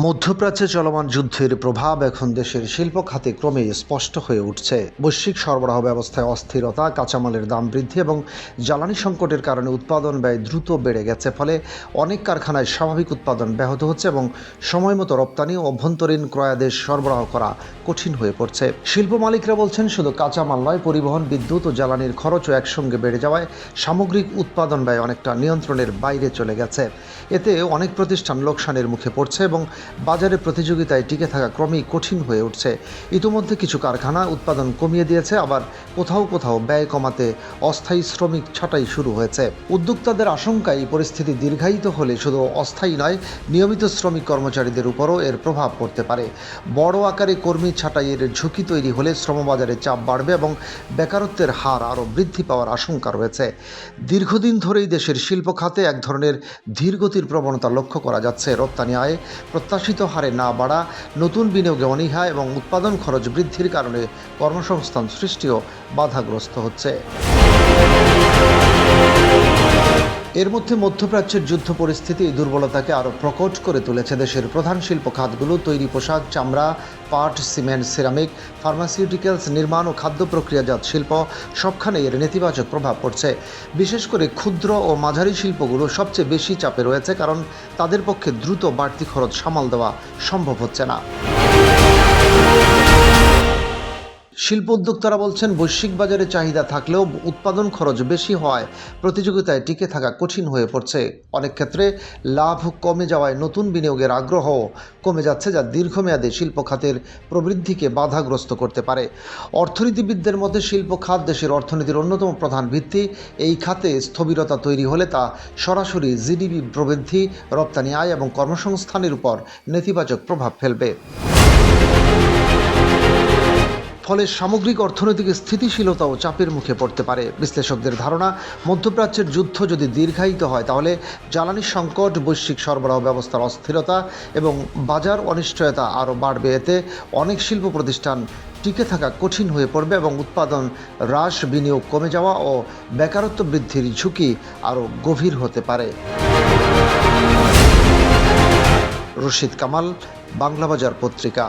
মধ্যপ্রাচ্যে চলমান যুদ্ধের প্রভাব এখন দেশের শিল্প খাতে ক্রমেই স্পষ্ট হয়ে উঠছে। বৈশ্বিক সরবরাহ ব্যবস্থায় অস্থিরতা, কাঁচামালের দাম বৃদ্ধি এবং জ্বালানি সংকটের কারণে উৎপাদন ব্যয় দ্রুত বেড়ে গেছে। ফলে অনেক কারখানায় স্বাভাবিক উৎপাদন ব্যাহত হচ্ছে এবং সময়মতো রপ্তানি ও অভ্যন্তরীণ ক্রয়াদেশ সরবরাহ করা কঠিন হয়ে পড়ছে। শিল্প মালিকরা বলছেন, শুধু কাঁচামাল নয়, পরিবহন, বিদ্যুৎ ও জ্বালানির খরচও একসঙ্গে বেড়ে যাওয়ায় সামগ্রিক উৎপাদন ব্যয় অনেকটা নিয়ন্ত্রণের বাইরে চলে গেছে। এতে অনেক প্রতিষ্ঠান লোকসানের মুখে পড়ছে এবং বাজারে প্রতিযোগিতায় টিকে থাকা ক্রমেই কঠিন হয়ে উঠছে। ইতিমধ্যে কিছু কারখানা উৎপাদন কমিয়ে দিয়েছে, আবার কোথাও কোথাও ব্যয় কমাতে অস্থায়ী শ্রমিক ছাঁটাই শুরু হয়েছে। উদ্যোক্তাদের আশঙ্কা, এই পরিস্থিতি দীর্ঘায়িত হলে শুধু অস্থায়ী নয়, নিয়মিত শ্রমিক কর্মচারীদের উপরও এর প্রভাব পড়তে পারে। বড় আকারে কর্মী ছাঁটাইয়ের ঝুঁকি তৈরি হলে শ্রমবাজারে চাপ বাড়বে এবং বেকারত্বের হার আরও বৃদ্ধি পাওয়ার আশঙ্কা রয়েছে। দীর্ঘদিন ধরেই দেশের শিল্প খাতে এক ধরনের ধীরগতির প্রবণতা লক্ষ্য করা যাচ্ছে। রপ্তানি আয় প্রত্যাশিত হারে না বাড়া, নতুন বিনিয়োগে অনীহা এবং উৎপাদন খরচ বৃদ্ধির কারণে কর্মসংস্থান সৃষ্টিও বাধাগ্রস্ত হচ্ছে। এর মধ্যে মধ্যপ্রাচ্যের যুদ্ধ পরিস্থিতি এই দুর্বলতাকে আরও প্রকট করে তুলেছে। দেশের প্রধান শিল্প খাতগুলো, তৈরি পোশাক, চামড়া, পাট, সিমেন্ট, সিরামিক, ফার্মাসিউটিক্যালস, নির্মাণ ও খাদ্য প্রক্রিয়াজাত শিল্প, সবখানে এর নেতিবাচক প্রভাব পড়ছে। বিশেষ করে ক্ষুদ্র ও মাঝারি শিল্পগুলো সবচেয়ে বেশি চাপে রয়েছে, কারণ তাদের পক্ষে দ্রুত বাড়তি খরচ সামাল দেওয়া সম্ভব হচ্ছে না। শিল্প উদ্যোক্তারা বলছেন, বৈশ্বিক বাজারে চাহিদা থাকলেও উৎপাদন খরচ বেশি হওয়ায় প্রতিযোগিতায় টিকে থাকা কঠিন হয়ে পড়ছে। অনেক ক্ষেত্রে লাভ কমে যাওয়ায় নতুন বিনিয়োগের আগ্রহ কমে যাচ্ছে, যা দীর্ঘমেয়াদে শিল্প খাতের প্রবৃদ্ধিকে বাধাগ্রস্ত করতে পারে। অর্থনীতিবিদদের মতে, শিল্প খাত দেশের অর্থনীতির অন্যতম প্রধান ভিত্তি। এই খাতে স্থবিরতা তৈরি হলে তা সরাসরি জিডিপি প্রবৃদ্ধি, রপ্তানি আয় এবং কর্মসংস্থানের উপর নেতিবাচক প্রভাব ফেলবে। ফলে সামগ্রিক অর্থনৈতিক স্থিতিশীলতাও চাপের মুখে পড়তে পারে। বিশ্লেষকদের ধারণা, মধ্যপ্রাচ্যের যুদ্ধ যদি দীর্ঘায়িত হয়, তাহলে জ্বালানি সংকট, বৈশ্বিক সরবরাহ ব্যবস্থার অস্থিরতা এবং বাজার অনিশ্চয়তা আরও বাড়বে। এতে অনেক শিল্প প্রতিষ্ঠান টিকে থাকা কঠিন হয়ে পড়বে এবং উৎপাদন হ্রাস, বিনিয়োগ কমে যাওয়া ও বেকারত্ব বৃদ্ধির ঝুঁকি আরও গভীর হতে পারে। রশিদ কামাল, বাংলাবাজার পত্রিকা।